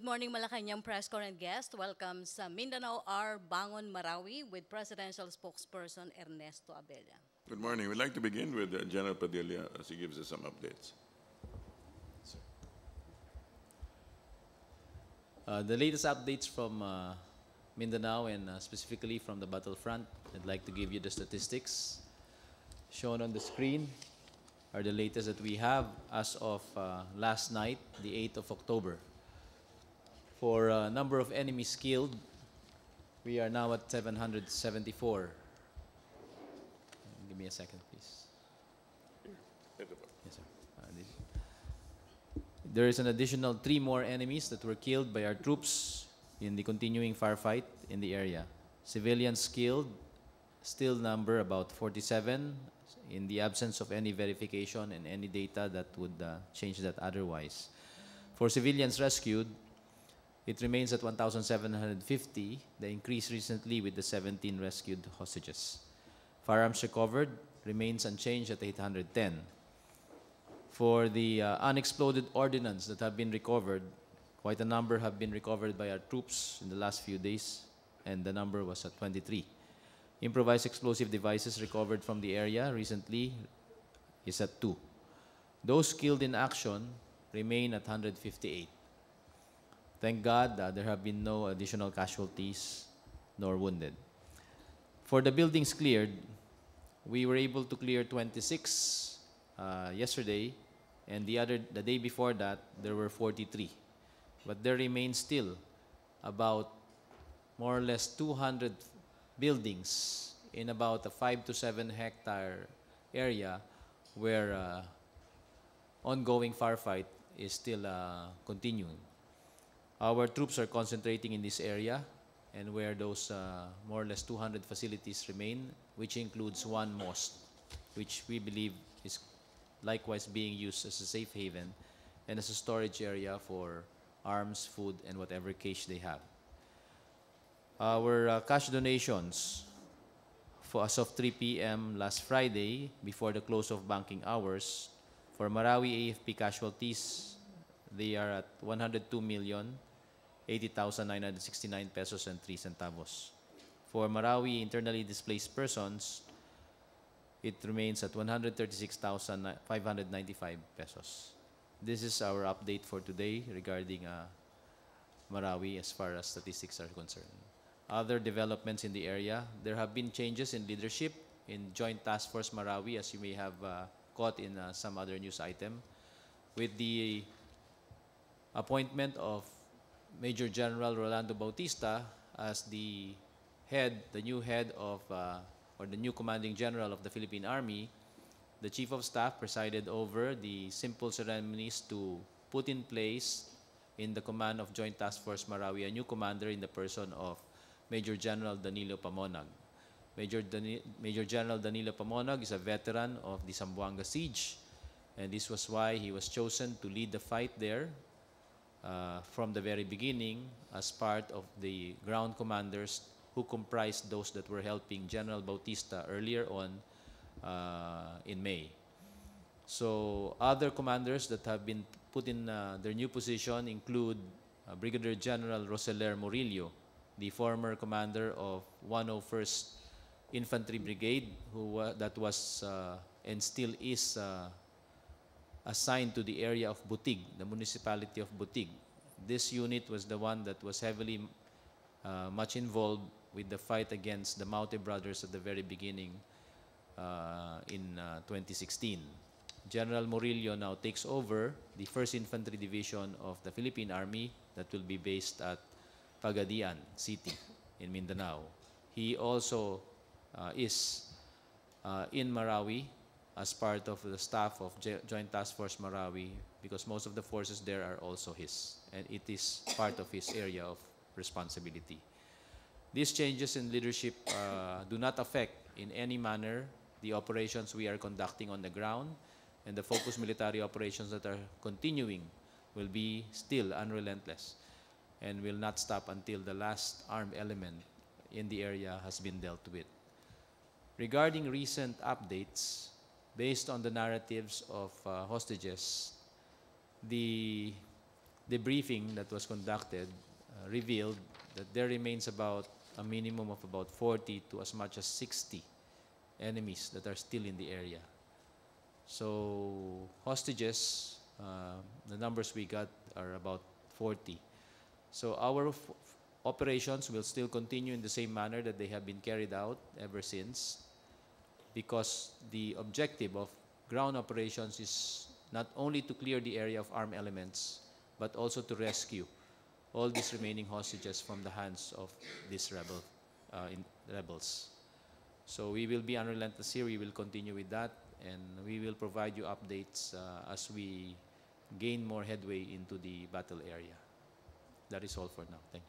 morning, Malacañang press corps and guest. Welcome sa Mindanao Hour, Bangon, Marawi with Presidential Spokesperson Ernesto Abella. Good morning. We'd like to begin with General Padilla as he gives us some updates. The latest updates from Mindanao and specifically from the battlefront, I'd like to give you the statistics. Shown on the screen are the latest that we have as of last night, the 8th of October. For number of enemies killed, we are now at 774. Give me a second, please. Yes, sir. There is an additional 3 more enemies that were killed by our troops in the continuing firefight in the area. Civilians killed still number about 47 in the absence of any verification and any data that would change that otherwise. For civilians rescued, it remains at 1,750, the increase recently with the 17 rescued hostages. Firearms recovered remains unchanged at 810. For the unexploded ordnance that have been recovered, quite a number have been recovered by our troops in the last few days, and the number was at 23. Improvised explosive devices recovered from the area recently is at 2. Those killed in action remain at 158. Thank God there have been no additional casualties nor wounded. For the buildings cleared, we were able to clear 26 yesterday, and the day before that, there were 43. But there remains still about more or less 200 buildings in about a 5 to 7 hectare area where ongoing firefight is still continuing. Our troops are concentrating in this area, and where those more or less 200 facilities remain, which includes one mosque, which we believe is likewise being used as a safe haven and as a storage area for arms, food, and whatever cache they have. Our cash donations as of 3 p.m. last Friday, before the close of banking hours, for Marawi AFP casualties, they are at 102,080,969 pesos and 3 centavos. For Marawi internally displaced persons, it remains at 136,595 pesos. This is our update for today regarding Marawi as far as statistics are concerned. Other developments in the area, there have been changes in leadership in Joint Task Force Marawi, as you may have caught in some other news item, with the appointment of Major General Rolando Bautista as the new head of, or the new commanding general of the Philippine Army. The Chief of Staff presided over the simple ceremonies to put in place in the command of Joint Task Force Marawi a new commander in the person of Major General Danilo Pamonag. Major General Danilo Pamonag is a veteran of the Zamboanga siege, and this was why he was chosen to lead the fight there from the very beginning as part of the ground commanders who comprised those that were helping General Bautista earlier on in May. So other commanders that have been put in their new position include Brigadier General Roseler Murillo, the former commander of 101st Infantry Brigade, that was and still is assigned to the area of Butig, the municipality of Butig. This unit was the one that was heavily much involved with the fight against the Maute brothers at the very beginning in 2016. General Murillo now takes over the 1st Infantry Division of the Philippine Army that will be based at Pagadian City in Mindanao. He also is in Marawi as part of the staff of Joint Task Force Marawi, because most of the forces there are also his, and it is part of his area of responsibility. These changes in leadership do not affect in any manner the operations we are conducting on the ground, and the focused military operations that are continuing will be still unrelentless and will not stop until the last armed element in the area has been dealt with. Regarding recent updates, based on the narratives of hostages, the debriefing that was conducted revealed that there remains about a minimum of about 40 to as much as 60 enemies that are still in the area. So hostages, the numbers we got are about 40. So our operations will still continue in the same manner that they have been carried out ever since, because the objective of ground operations is not only to clear the area of armed elements, but also to rescue all these remaining hostages from the hands of these rebels. So we will be unrelentless here. We will continue with that, and we will provide you updates as we gain more headway into the battle area. That is all for now. Thank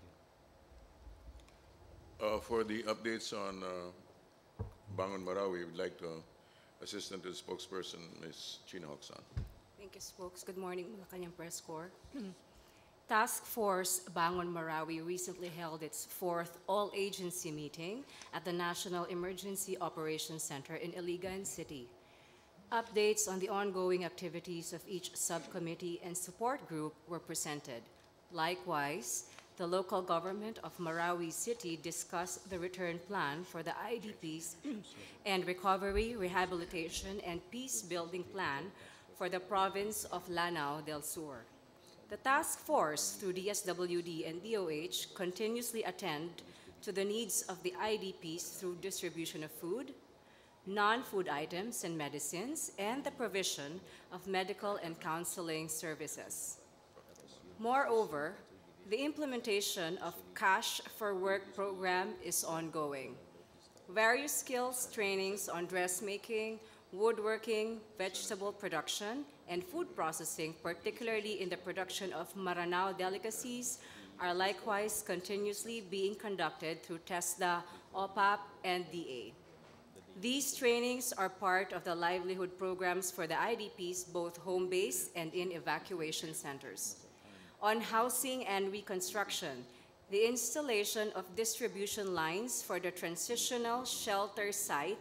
you. For the updates on Bangon Marawi, we'd like to Assistant to the Spokesperson, Ms. China Hoxan. Thank you, Spokes. Good morning, Malacañang Press Corps. Task Force Bangon Marawi recently held its fourth all-agency meeting at the National Emergency Operations Center in Iligan City. Updates on the ongoing activities of each subcommittee and support group were presented. Likewise, the local government of Marawi City discussed the return plan for the IDPs and recovery, rehabilitation, and peace-building plan for the province of Lanao del Sur. The task force, through DSWD and DOH, continuously attend to the needs of the IDPs through distribution of food, non-food items and medicines, and the provision of medical and counseling services. Moreover, the implementation of Cash for Work program is ongoing. Various skills trainings on dressmaking, woodworking, vegetable production, and food processing, particularly in the production of Maranao delicacies, are likewise continuously being conducted through TESDA, OPAP, and DA. These trainings are part of the livelihood programs for the IDPs, both home-based and in evacuation centers. On housing and reconstruction, the installation of distribution lines for the transitional shelter site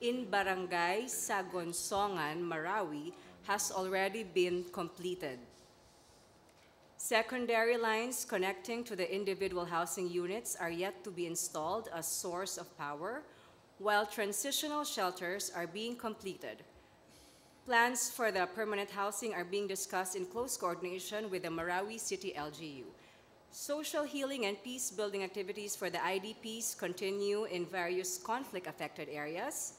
in Barangay Sagonsongan, Marawi, has already been completed. Secondary lines connecting to the individual housing units are yet to be installed as source of power, while transitional shelters are being completed. Plans for the permanent housing are being discussed in close coordination with the Marawi City LGU. Social healing and peace-building activities for the IDPs continue in various conflict-affected areas.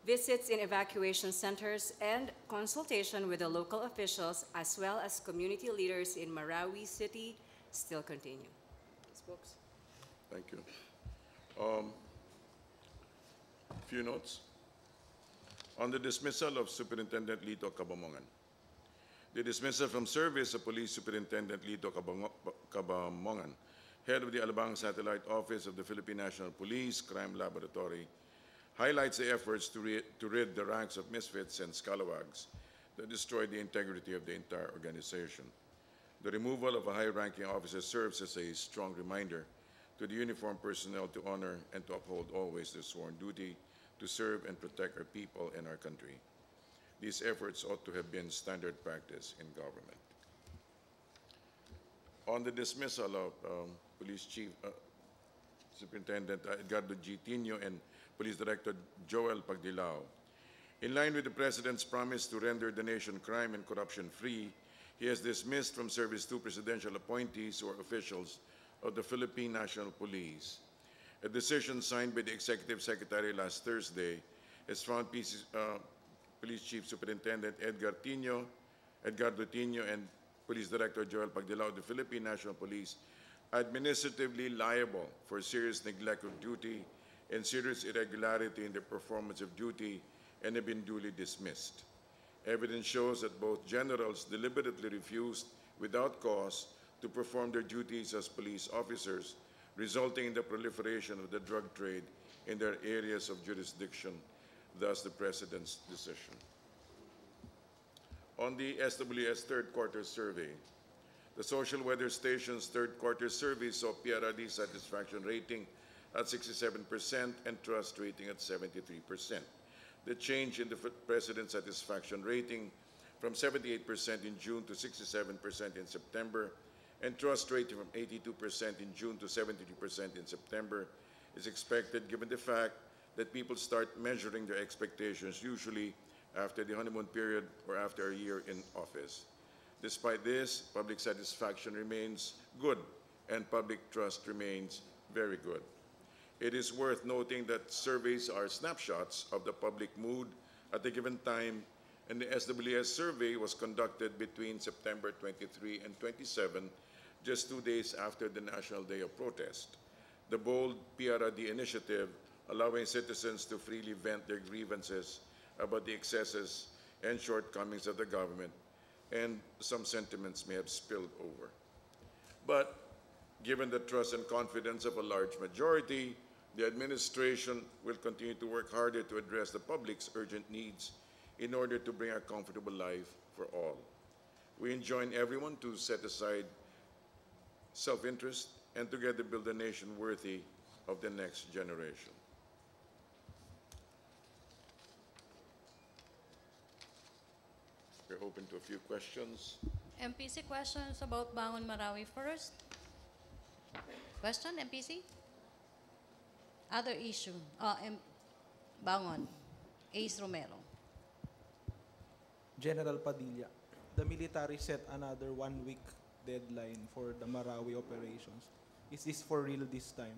Visits in evacuation centers and consultation with the local officials as well as community leaders in Marawi City still continue. Spokes. Thank you. Few notes. On the dismissal of Superintendent Lito Cabamongan. The dismissal from service of Police Superintendent Lito Cabamongan, head of the Alabang Satellite Office of the Philippine National Police Crime Laboratory, highlights the efforts to rid the ranks of misfits and scalawags that destroy the integrity of the entire organization. The removal of a high-ranking officer serves as a strong reminder to the uniformed personnel to honor and to uphold always their sworn duty to serve and protect our people and our country. These efforts ought to have been standard practice in government. On the dismissal of Police Chief Superintendent Edgardo G. Tino and Police Director Joel Pagdilao, in line with the President's promise to render the nation crime and corruption-free, he has dismissed from service 2 presidential appointees or officials of the Philippine National Police. A decision signed by the Executive Secretary last Thursday has found Police Chief Superintendent Edgardo Tino, and Police Director Joel Pagdilao of the Philippine National Police administratively liable for serious neglect of duty and serious irregularity in the performance of duty and have been duly dismissed. Evidence shows that both generals deliberately refused without cause to perform their duties as police officers, resulting in the proliferation of the drug trade in their areas of jurisdiction, thus the President's decision. On the SWS third quarter survey, the Social Weather Station's third quarter survey saw PRRD satisfaction rating at 67% and trust rating at 73%. The change in the President's satisfaction rating from 78% in June to 67% in September, and trust rate from 82% in June to 73% in September is expected given the fact that people start measuring their expectations usually after the honeymoon period or after a year in office. Despite this, public satisfaction remains good and public trust remains very good. It is worth noting that surveys are snapshots of the public mood at a given time, and the SWS survey was conducted between September 23 and 27, just 2 days after the National Day of Protest. The bold PRD initiative, allowing citizens to freely vent their grievances about the excesses and shortcomings of the government, and some sentiments may have spilled over. But given the trust and confidence of a large majority, the administration will continue to work harder to address the public's urgent needs in order to bring a comfortable life for all. We enjoin everyone to set aside self-interest and together build a nation worthy of the next generation. We're open to a few questions. MPC, questions about Bangon Marawi first. Question, MPC? Other issue. Bangon. Ace Romero. General Padilla, the military set another 1-week deadline for the Marawi operations. Is this for real this time?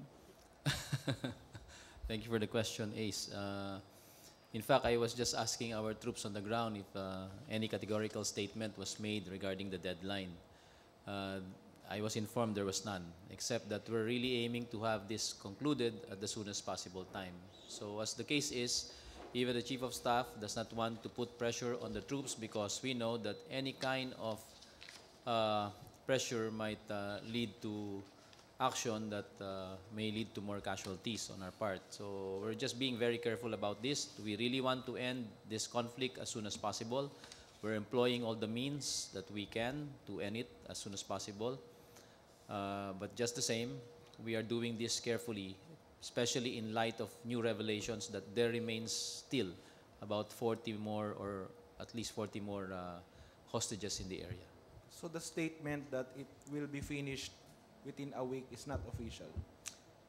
Thank you for the question, Ace. In fact, I was just asking our troops on the ground if any categorical statement was made regarding the deadline. I was informed there was none, except that we're really aiming to have this concluded at the soonest possible time. So as the case is, even the Chief of Staff does not want to put pressure on the troops because we know that any kind of pressure might lead to action that may lead to more casualties on our part. So we're just being very careful about this. We really want to end this conflict as soon as possible. We're employing all the means that we can to end it as soon as possible. But just the same, we are doing this carefully, especially in light of new revelations that there remains still about 40 more or at least 40 more hostages in the area. So the statement that it will be finished within a week is not official?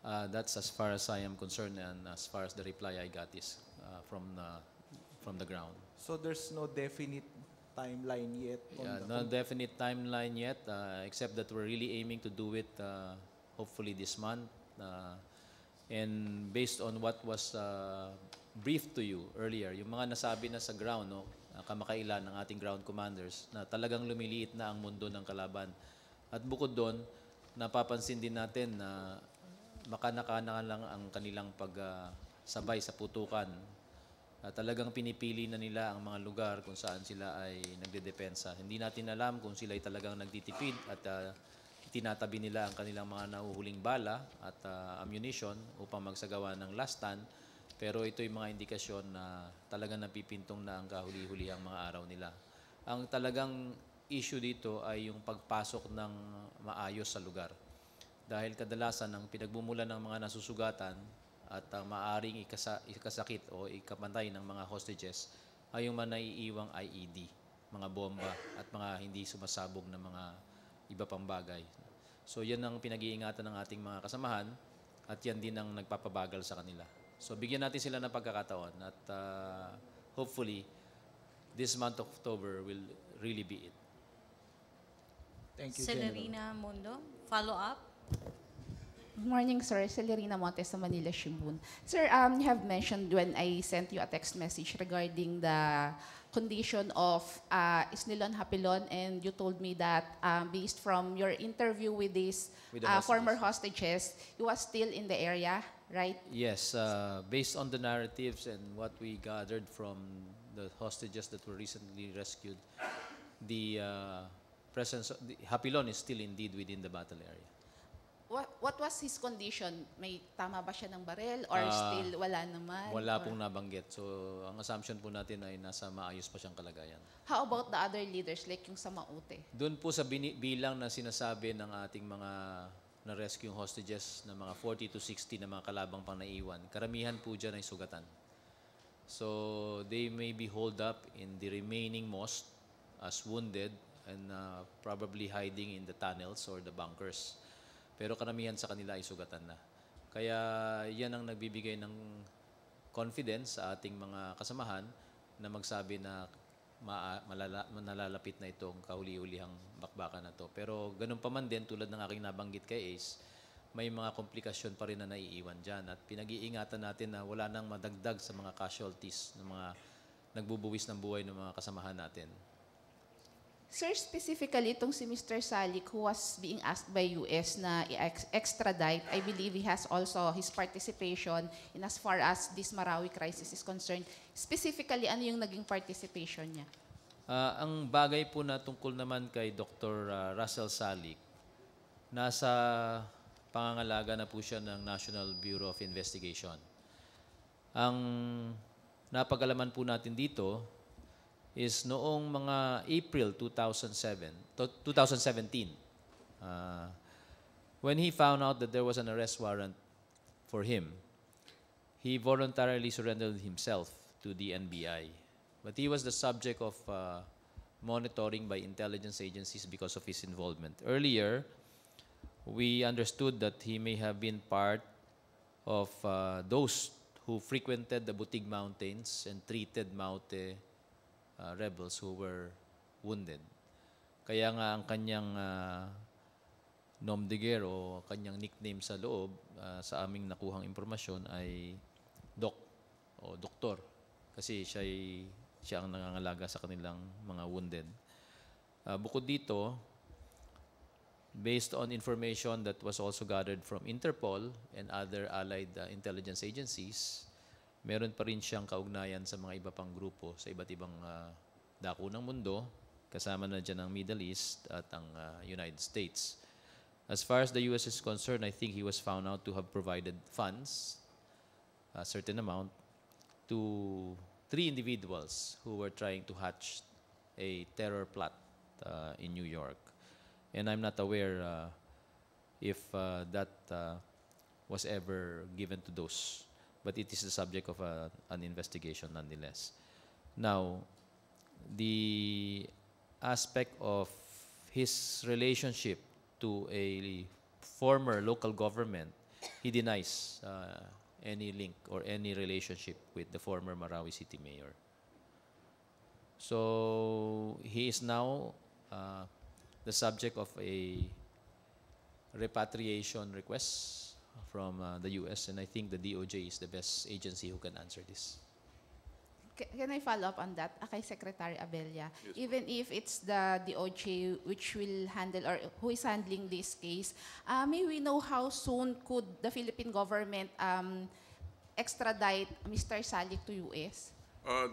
That's as far as I am concerned and as far as the reply I got is from the ground. So there's no definite timeline yet? No definite timeline yet, except that we're really aiming to do it hopefully this month. And based on what was briefed to you earlier, yung mga nasabi na sa ground, no, kamakailan ng ating ground commanders, na talagang lumiliit na ang mundo ng kalaban. At bukod doon, napapansin din natin na makanakana lang ang kanilang pagsabay sa putukan. Talagang pinipili na nila ang mga lugar kung saan sila ay nagdedepensa. Hindi natin alam kung sila ay talagang nagtitipid at tinatabi nila ang kanilang mga nahuhuling bala at ammunition upang magsagawa ng last stand. Pero ito yung mga indikasyon na talagang napipintong na ang kahuli-hulihang mga araw nila. Ang talagang issue dito ay yung pagpasok ng maayos sa lugar. Dahil kadalasan ang pinagbumulan ng mga nasusugatan at ang maaring ikasakit o ikapantay ng mga hostages ay yung mga naiiwang IED, mga bomba at mga hindi sumasabog na mga iba pang bagay. So yan ang pinag-iingatan ng ating mga kasamahan at yan din ang nagpapabagal sa kanila. So bigyan natin sila ng pagkakataon at hopefully this month of October will really be it. Thank you, General. Celerina Mundo, follow up. Good morning, sir. Celerina Montes sa Manila Shimbun. Sir, you have mentioned when I sent you a text message regarding the condition of Isnilon Hapilon, and you told me that based from your interview with these former hostages, you was still in the area, right? Yes, based on the narratives and what we gathered from the hostages that were recently rescued, the presence of the Hapilon is still indeed within the battle area. What was his condition? May tama ba siya ng baril or still wala naman? Wala Or pong nabanggit. So, ang assumption po natin ay nasa maayos pa siyang kalagayan. how about the other leaders, like yung sa Maute? Doon po sa bilang na sinasabi ng ating mga na-rescue hostages na mga 40 to 60 na mga kalabang pang naiwan, karamihan po dyan ay sugatan. So, they may be holed up in the remaining mosque as wounded and probably hiding in the tunnels or the bunkers. Pero karamihan sa kanila ay sugatan na. Kaya yan ang nagbibigay ng confidence sa ating mga kasamahan na magsabi na nalalapit na itong kahuli-hulihang bakbakan na to. Pero ganun pa man din, tulad ng aking nabanggit kay Ace, may mga komplikasyon pa rin na naiiwan dyan. At pinag-iingatan natin na wala nang madagdag sa mga casualties ng mga nagbubuwis ng buhay ng mga kasamahan natin. Sir, specifically, itong si Mr. Salik who was being asked by US na i-extradite, I believe he has also his participation in as far as this Marawi crisis is concerned. Specifically, ano yung naging participation niya? Ang bagay po na tungkol naman kay Dr. Russell Salik, nasa pangangalaga na po siya ng National Bureau of Investigation. Ang napag-alaman po natin dito is noong mga April 2017, when he found out that there was an arrest warrant for him, he voluntarily surrendered himself to the NBI. But he was the subject of monitoring by intelligence agencies because of his involvement. Earlier, we understood that he may have been part of those who frequented the Butig Mountains and treated Maute rebels who were wounded. Kaya nga ang kanyang nom de guerre o kanyang nickname sa loob sa aming nakuhang impormasyon ay Doc o Doktor. Kasi siya ang nangangalaga sa kanilang mga wounded. Bukod dito, based on information that was also gathered from Interpol and other allied intelligence agencies, meron pa rin siyang kaugnayan sa mga iba pang grupo sa iba't ibang dako ng mundo, kasama na dyan ang Middle East at ang United States. As far as the US is concerned, I think he was found out to have provided funds, a certain amount, to 3 individuals who were trying to hatch a terror plot in New York. And I'm not aware if that was ever given to those. But it is the subject of an investigation nonetheless. Now, the aspect of his relationship to a former local government, he denies any link or any relationship with the former Marawi City Mayor. So, he is now the subject of a repatriation request from the US, and I think the DOJ is the best agency who can answer this. Can I follow up on that, kay Secretary Abella? Yes, even if it's the DOJ which will handle or who is handling this case, may we know how soon could the Philippine government extradite Mr. Salik to US?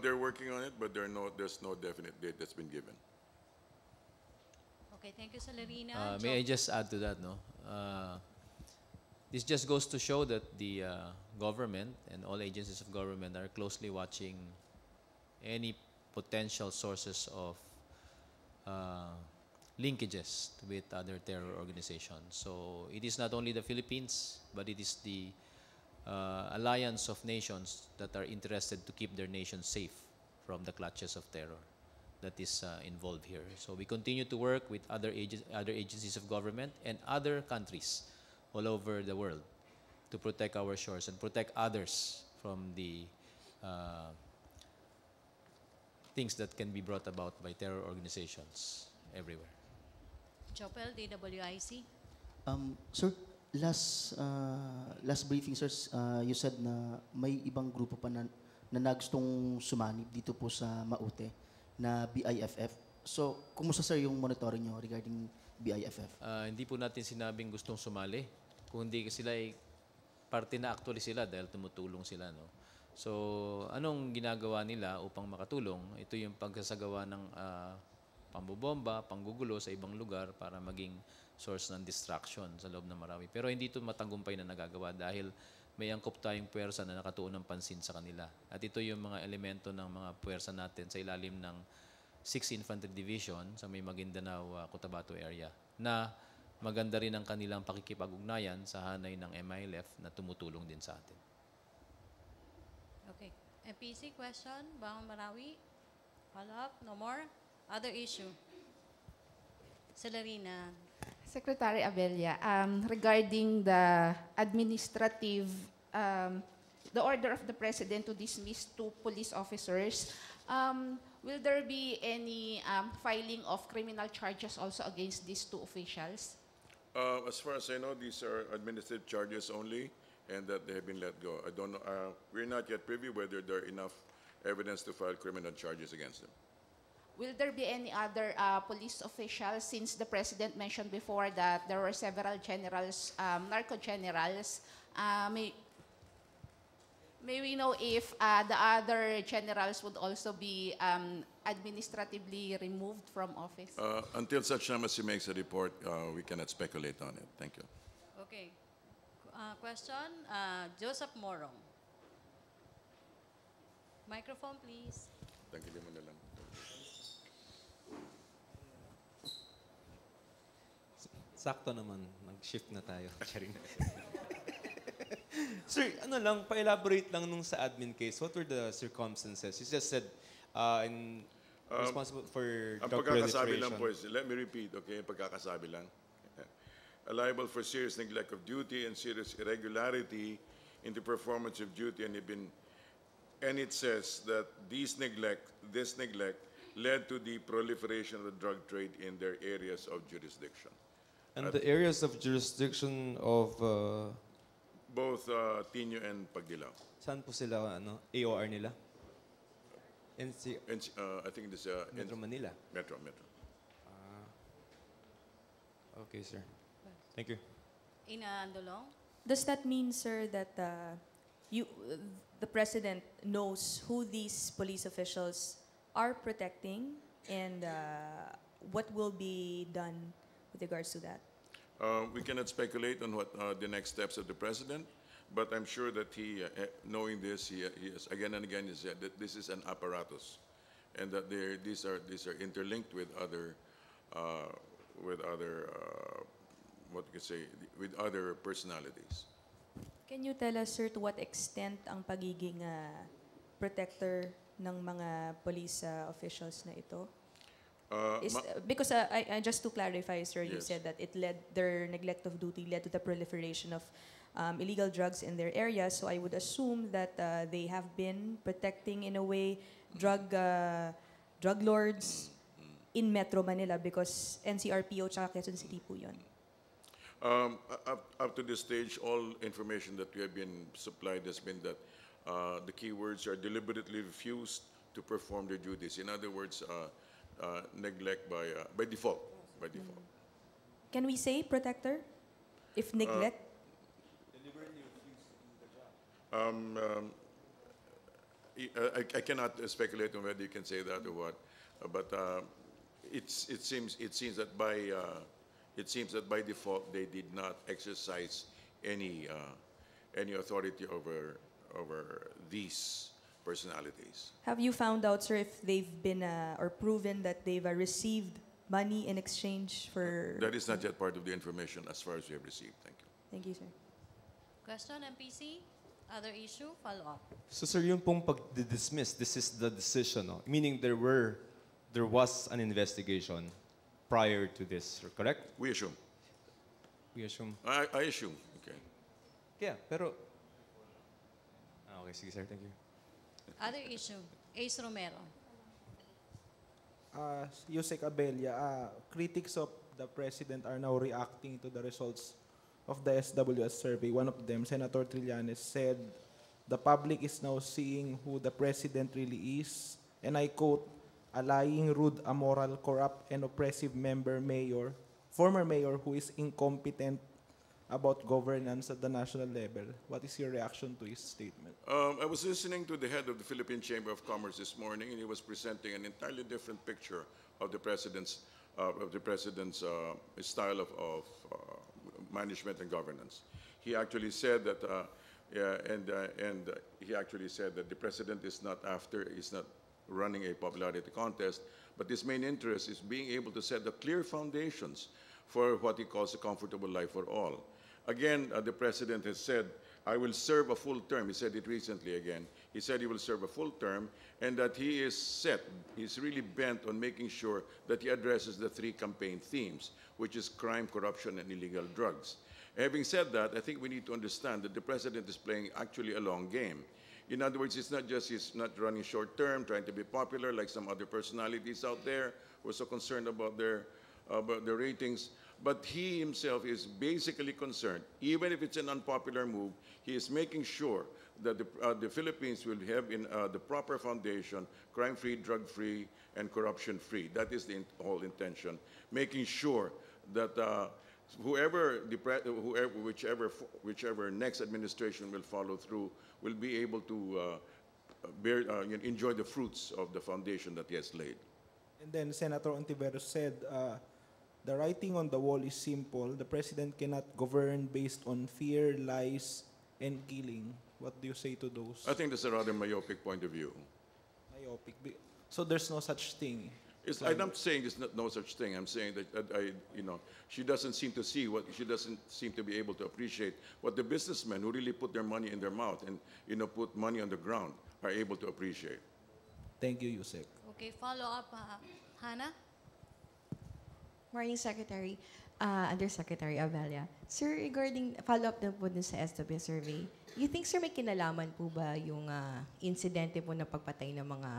They're working on it, but there's no definite date that's been given. Okay, thank you, Salerina. May I just add to that, no? This just goes to show that the government and all agencies of government are closely watching any potential sources of linkages with other terror organizations. So it is not only the Philippines, but it is the alliance of nations that are interested to keep their nation safe from the clutches of terror that is involved here. So we continue to work with other agencies of government and other countries all over the world to protect our shores and protect others from the things that can be brought about by terror organizations everywhere. Chopel, DWIC. Sir, last briefing, sir, you said na may ibang grupo pa na nagustong sumanib dito po sa Maute na BIFF. So, kumusta, sir, yung monitoring nyo regarding BIFF? Hindi po natin sinabing gustong sumali. Kung hindi sila ay parte na actually sila dahil tumutulong sila, no? So, anong ginagawa nila upang makatulong? Ito yung pagsasagawa ng pambobomba, panggugulo sa ibang lugar para maging source ng distraction sa loob ng Marawi. Pero hindi ito matagumpay na nagagawa dahil may angkop tayong puwersa na nakatuon ng pansin sa kanila. At ito yung mga elemento ng mga puwersa natin sa ilalim ng 6th Infantry Division sa may Maguindanao, Cotabato area na maganda rin ang kanilang pakikipag-ugnayan sa hanay ng MILF na tumutulong din sa atin. Okay. MPC question, Bangon Marawi? Follow up? No more? Other issue. Celerina. Secretary Abella, regarding the administrative, the order of the President to dismiss 2 police officers, will there be any filing of criminal charges also against these 2 officials? As far as I know, these are administrative charges only, and that they have been let go. I don't know. We're not yet privy whether there are enough evidence to file criminal charges against them. Will there be any other police officials, since the President mentioned before that there were several generals, narco generals? May we know if the other generals would also be administratively removed from office? Until such time as he makes a report, we cannot speculate on it. Thank you. Okay. Question, Joseph Morong. Microphone, please. Thank you, Manila. Sakto naman, nag-shift na tayo. Charing. Sir, ano lang, pa-elaborate lang nung sa admin case. What were the circumstances? You just said, responsible for Ang drug pagkakasabi proliferation. lang po is, let me repeat, okay? Pagkakasabi lang. Liable for serious neglect of duty and serious irregularity in the performance of duty, and it says that this neglect led to the proliferation of the drug trade in their areas of jurisdiction. And the areas of jurisdiction of, Both Tinio and Pagdilaw. saan po sila, AOR nila? NC, And I think this Metro Manila. Metro. Okay, sir. Thank you. Ina Andolong. Does that mean, sir, that the president knows who these police officials are protecting, and what will be done with regards to that? We cannot speculate on what the next steps of the president, but I'm sure that he, knowing this, he has again and again said that this is an apparatus, and that these are interlinked with other what you could say, with other personalities. Can you tell us, sir, to what extent ang pagiging protector ng mga police officials na ito? Because just to clarify, sir, you Yes. said that their neglect of duty led to the proliferation of illegal drugs in their area. So I would assume that they have been protecting, in a way, drug lords in Metro Manila, because NCRPO tsaka Quezon City po yun. Up to this stage, all information that we have been supplied has been that the keywords are deliberately refused to perform their duties. In other words, neglect by default. By default. Can we say protector if neglect? I cannot speculate on whether you can say that or what, but it seems that by default they did not exercise any authority over these personalities. Have you found out, sir, if they've been or proven that they've received money in exchange for? That is not yet part of the information as far as we have received. Thank you. Thank you, sir. Question, MPC? Other issue? Follow up. So, sir, yung pong pag-dismiss, this is the decision, no? Meaning there was an investigation prior to this, correct? We assume. We assume. I assume. Okay. Yeah, pero... okay, sige, sir. Thank you. Other issue? Ace Romero. Yusek Abella, critics of the president are now reacting to the results of the SWS survey. One of them, Senator Trillanes, said the public is now seeing who the president really is, and I quote, a lying, rude, amoral, corrupt, and oppressive former mayor who is incompetent about governance at the national level. What is your reaction to his statement? I was listening to the head of the Philippine Chamber of Commerce this morning, and he was presenting an entirely different picture of the president's style of management and governance. He actually said that, he actually said that the president is not running a popularity contest, but his main interest is being able to set the clear foundations for what he calls a comfortable life for all. Again, the president has said I will serve a full term. He said it recently again. He said he will serve a full term and that he is set, he's really bent on making sure that he addresses the three campaign themes, which is crime, corruption, and illegal drugs. Having said that, I think we need to understand that the president is playing actually a long game. In other words, it's not just he's not running short term, trying to be popular like some other personalities out there who are so concerned about their ratings. But he himself is basically concerned, even if it's an unpopular move, he is making sure that the Philippines will have the proper foundation, crime-free, drug-free, and corruption-free. That is the whole intention, making sure that whichever next administration will follow through will be able to enjoy the fruits of the foundation that he has laid. And then Senator Ontiveros said, the writing on the wall is simple. The president cannot govern based on fear, lies, and killing. What do you say to those? I think that's a rather myopic point of view. Myopic. So there's no such thing. I'm not saying there's no such thing. I'm saying that she doesn't seem to see she doesn't seem to be able to appreciate what the businessmen who really put their money in their mouth and put money on the ground are able to appreciate. Thank you, Yusek. Okay, follow up, Hannah. Morning, Secretary. Undersecretary Abelia. Sir, regarding follow-up na po dun sa SW survey, you think, sir, may kinalaman po ba yung insidente po ng pagpatay ng mga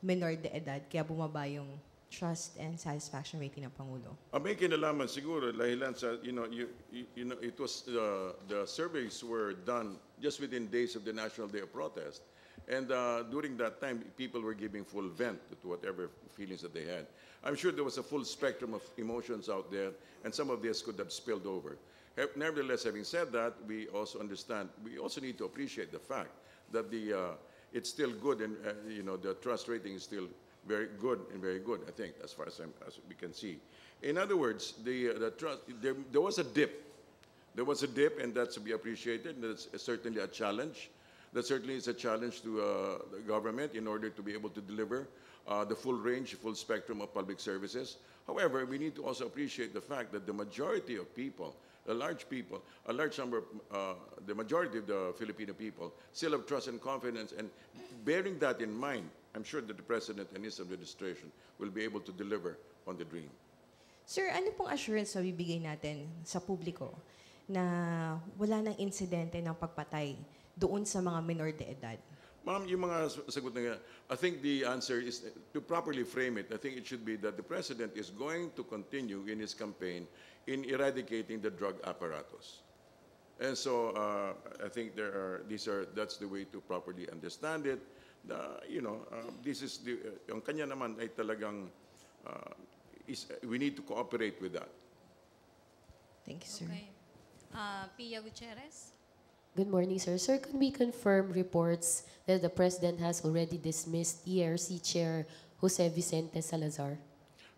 minor de edad kaya bumaba yung trust and satisfaction rating ng Pangulo? May kinalaman siguro dahil sa it was the surveys were done just within days of the National Day of Protest. And during that time, people were giving full vent to whatever feelings that they had. I'm sure there was a full spectrum of emotions out there, and some of this could have spilled over. Nevertheless, having said that, we also understand, we also need to appreciate the fact that it's still good, and the trust rating is still very good, I think, as far as we can see. In other words, the trust, there was a dip. There was a dip, and that's to be appreciated, and that's certainly a challenge. That certainly is a challenge to the government in order to be able to deliver the full range, full spectrum of public services. However, we need to also appreciate the fact that the majority of people, the majority of the Filipino people still have trust and confidence, and bearing that in mind, I'm sure that the President and his administration will be able to deliver on the dream. Sir, ano pong assurance na bibigay natin sa publiko na wala nang insidente ng pagpatay doon sa mga minor de edad? Ma'am, yung mga sagot na I think the answer is, to properly frame it, I think it should be that the President is going to continue in his campaign in eradicating the drug apparatus. And so I think that's the way to properly understand it. This is yung kanya naman ay talagang we need to cooperate with that. Thank you, sir. Okay. Pia Gutierrez. Good morning, sir. Sir, can we confirm reports that the President has already dismissed ERC Chair Jose Vicente Salazar?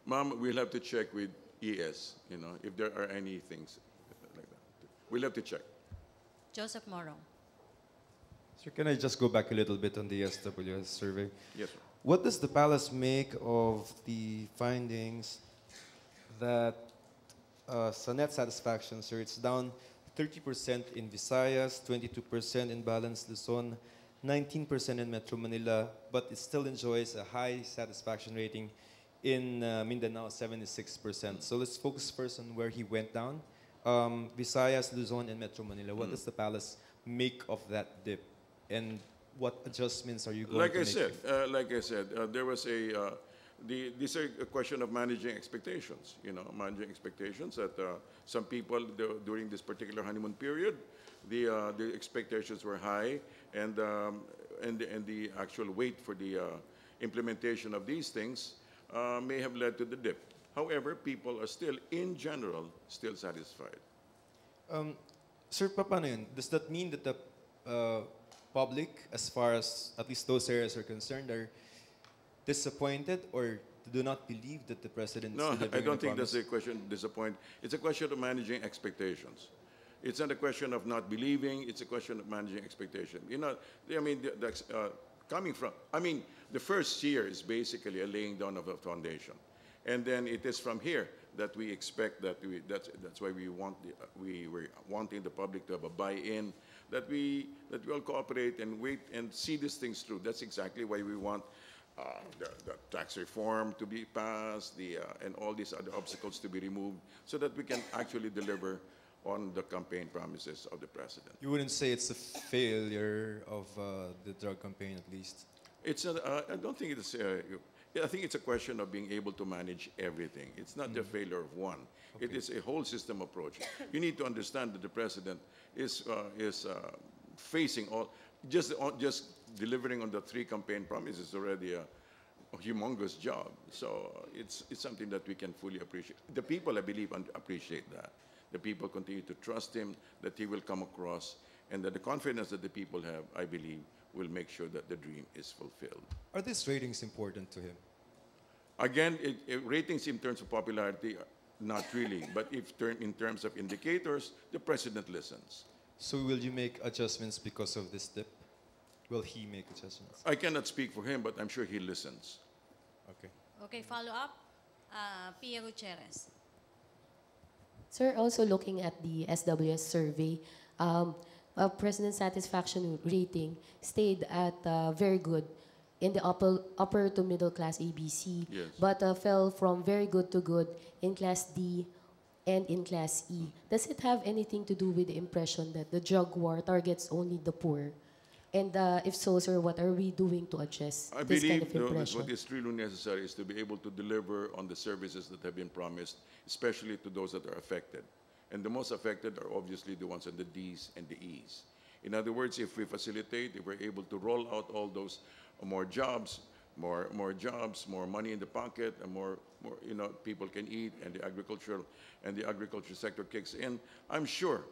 Ma'am, we'll have to check with ES, if there are any things like that. We'll have to check. Joseph Moro. Sir, can I just go back a little bit on the SWS survey? Yes, sir. What does the palace make of the findings that sa net satisfaction, sir, it's down 30% in Visayas, 22% in Balanced Luzon, 19% in Metro Manila, but it still enjoys a high satisfaction rating in Mindanao, 76%. So let's focus first on where he went down. Visayas, Luzon, and Metro Manila. What does the palace make of that dip? And what adjustments are you going to make? Like I said, there was these are a question of managing expectations. Managing expectations that some people during this particular honeymoon period, the expectations were high, and the actual wait for the implementation of these things may have led to the dip. However, people are still, in general, still satisfied. Sir, paano yun? Does that mean that the public, as far as at least those areas are concerned, are disappointed or do not believe that the President is delivering? No, I don't think that's a question of disappointment. It's a question of managing expectations. It's not a question of not believing. It's a question of managing expectations. The first year is basically a laying down of a foundation. And then it is from here that we expect that that's why we were wanting the public to have a buy-in, that we all cooperate and wait and see these things through. That's exactly why we want the tax reform to be passed, and all these other obstacles to be removed, so that we can actually deliver on the campaign promises of the president. You wouldn't say it's a failure of the drug campaign, at least? It's not, I don't think it's. I think it's a question of being able to manage everything. It's not the failure of one. Okay. It is a whole system approach. You need to understand that the president is facing all just delivering on the 3 campaign promises is already a humongous job. So it's something that we can fully appreciate. The people, I believe, appreciate that. The people continue to trust him, that he will come across, and that the confidence that the people have, I believe, will make sure that the dream is fulfilled. Are these ratings important to him? Again, ratings in terms of popularity, not really. But in terms of indicators, the president listens. So will you make adjustments because of this dip? Will he make adjustments? I cannot speak for him, but I'm sure he listens. Okay. Okay, follow up. Pia Gutierrez. Sir, also looking at the SWS survey, President satisfaction rating stayed at very good in the upper to middle class ABC, Yes. but fell from very good to good in Class D and in Class E. Does it have anything to do with the impression that the drug war targets only the poor? And if so, sir, what are we doing to address I this kind believe of that impression? what is really necessary is to be able to deliver on the services that have been promised, especially to those that are affected. And the most affected are obviously the ones on the Ds and the Es. In other words, if we facilitate, if we're able to roll out all those more jobs, more money in the pocket, and more people can eat, and the agriculture sector kicks in, I'm sure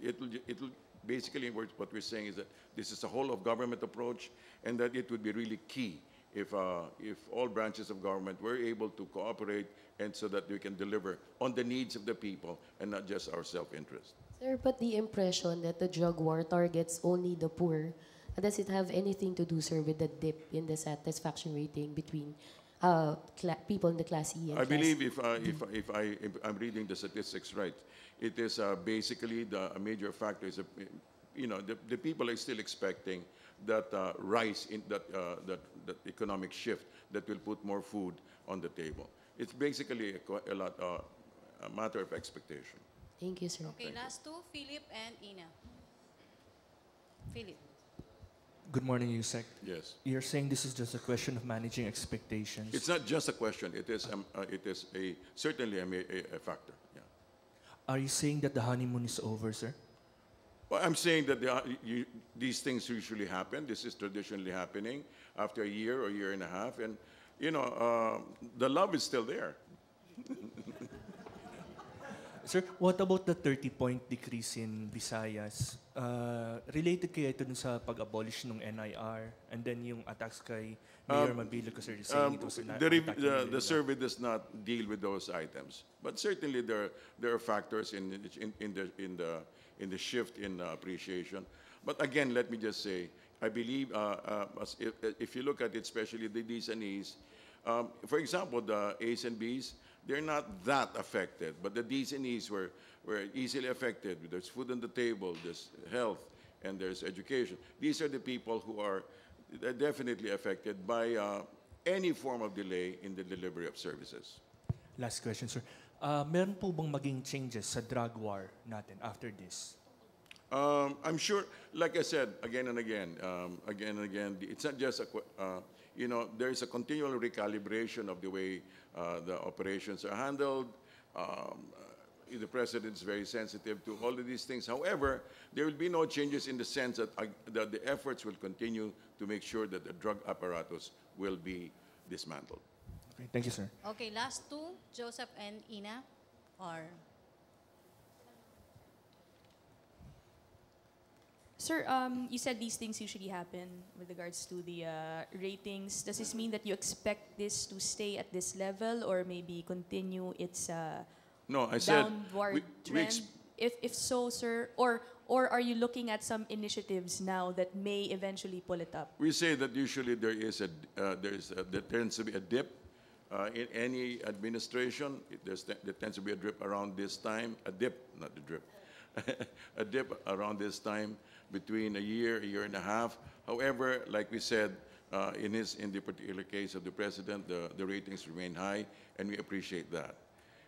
it'll basically what we're saying is that this is a whole of government approach, and that it would be really key if all branches of government were able to cooperate, and so that we can deliver on the needs of the people and not just our self-interest. Sir, but the impression that the drug war targets only the poor, does it have anything to do, sir, with the dip in the satisfaction rating between people in the Class E and I Class believe if I'm reading the statistics right, it is basically a major factor is the people are still expecting that rise in that economic shift that will put more food on the table. It's basically a matter of expectation. Thank you, sir. Okay, last two, Philip and Ina. Philip. Good morning, Yusek. Yes. You're saying this is just a question of managing expectations. It's not just a question. It is certainly a factor. Yeah. Are you saying that the honeymoon is over, sir? Well, I'm saying that these things usually happen. This is traditionally happening after a year or year and a half, and the love is still there. Sir, what about the 30-point decrease in Visayas? Related kaya ito dun sa pag-abolish ng NIR and then yung attacks kay Mayor Mabilo kasi saying it was an the survey does not deal with those items, but certainly there are factors in the shift in appreciation. But again, let me just say, I believe if you look at it, especially the Ds and Es, for example, the A's and B's, they're not that affected, but the D's and E's were easily affected. There's food on the table, there's health, and there's education. These are the people who are definitely affected by any form of delay in the delivery of services. Last question, sir. Meron po bang maging changes sa drug war natin after this? I'm sure, like I said, again and again, it's not just there is a continual recalibration of the way the operations are handled. The president is very sensitive to all of these things. However, there will be no changes in the sense that the efforts will continue to make sure that the drug apparatus will be dismantled. Okay, thank you, sir. Okay, last two, Joseph and Ina, or... Sir, you said these things usually happen with regards to the ratings. Does this mean that you expect this to stay at this level or maybe continue its No, I said downward trend? If so, sir, or are you looking at some initiatives now that may eventually pull it up? we say that usually there tends to be a dip In any administration, there tends to be a drip around this time, a dip, not the drip, a dip around this time between a year and a half. However, like we said, in the particular case of the president, the ratings remain high, and we appreciate that.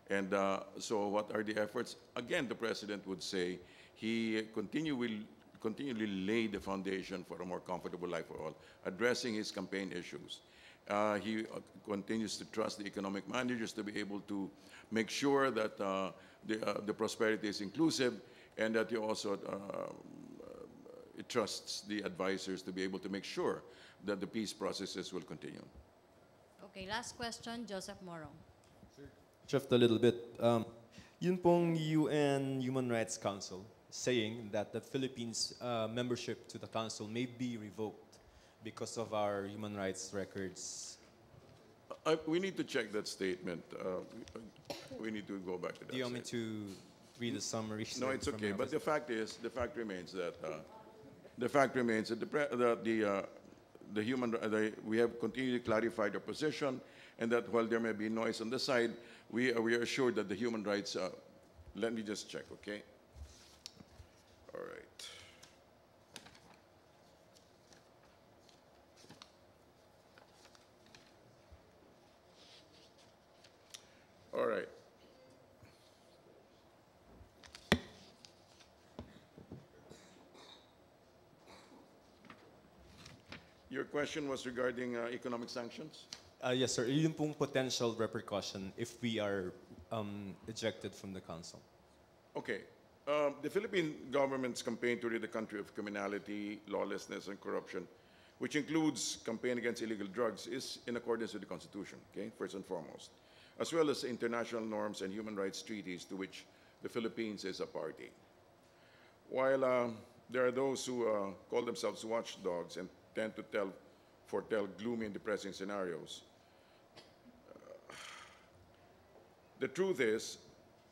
And so what are the efforts? Again, the president would say he will continually lay the foundation for a more comfortable life for all, addressing his campaign issues. He continues to trust the economic managers to be able to make sure that the prosperity is inclusive, and that he also trusts the advisors to be able to make sure that the peace processes will continue. Okay, last question, Joseph Morong. Shift a little bit. Yun pong UN Human Rights Council saying that the Philippines' membership to the council may be revoked because of our human rights records. We need to check that statement. We need to go back to that. Do you want me to read the summary? No, it's okay. But the fact remains that we have continued to clarify the position, and that while there may be noise on the side, we are assured that the human rights. Let me just check, okay? All right. All right. Your question was regarding economic sanctions? Yes, sir. Yun pong potential repercussion if we are ejected from the council. Okay. The Philippine government's campaign to rid the country of criminality, lawlessness, and corruption, which includes campaign against illegal drugs, is in accordance with the Constitution, okay, first and foremost, as well as international norms and human rights treaties to which the Philippines is a party. While there are those who call themselves watchdogs and tend to foretell gloomy and depressing scenarios, the truth is,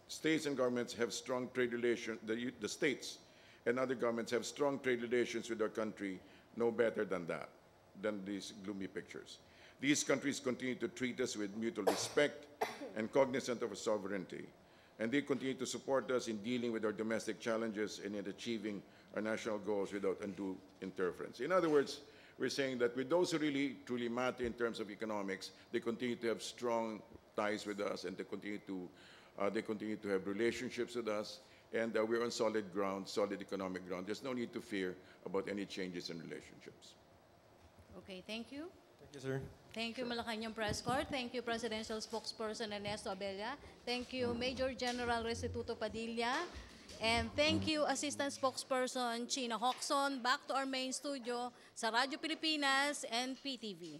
states and governments have strong trade relations, the states and other governments have strong trade relations with our country, no better than these gloomy pictures. These countries continue to treat us with mutual respect and cognizant of our sovereignty, and they continue to support us in dealing with our domestic challenges and in achieving our national goals without undue interference. In other words, we're saying that with those who really truly matter in terms of economics, they continue to have strong ties with us, and they continue to have relationships with us, and we're on solid ground, solid economic ground. There's no need to fear about any changes in relationships. Okay, thank you. Thank you, sir. Thank you, Malacañang Press Corps. Thank you, Presidential Spokesperson Ernesto Abella. Thank you, Major General Restituto Padilla. And thank you, Assistant Spokesperson China Hoxon. Back to our main studio sa Radyo Pilipinas and PTV.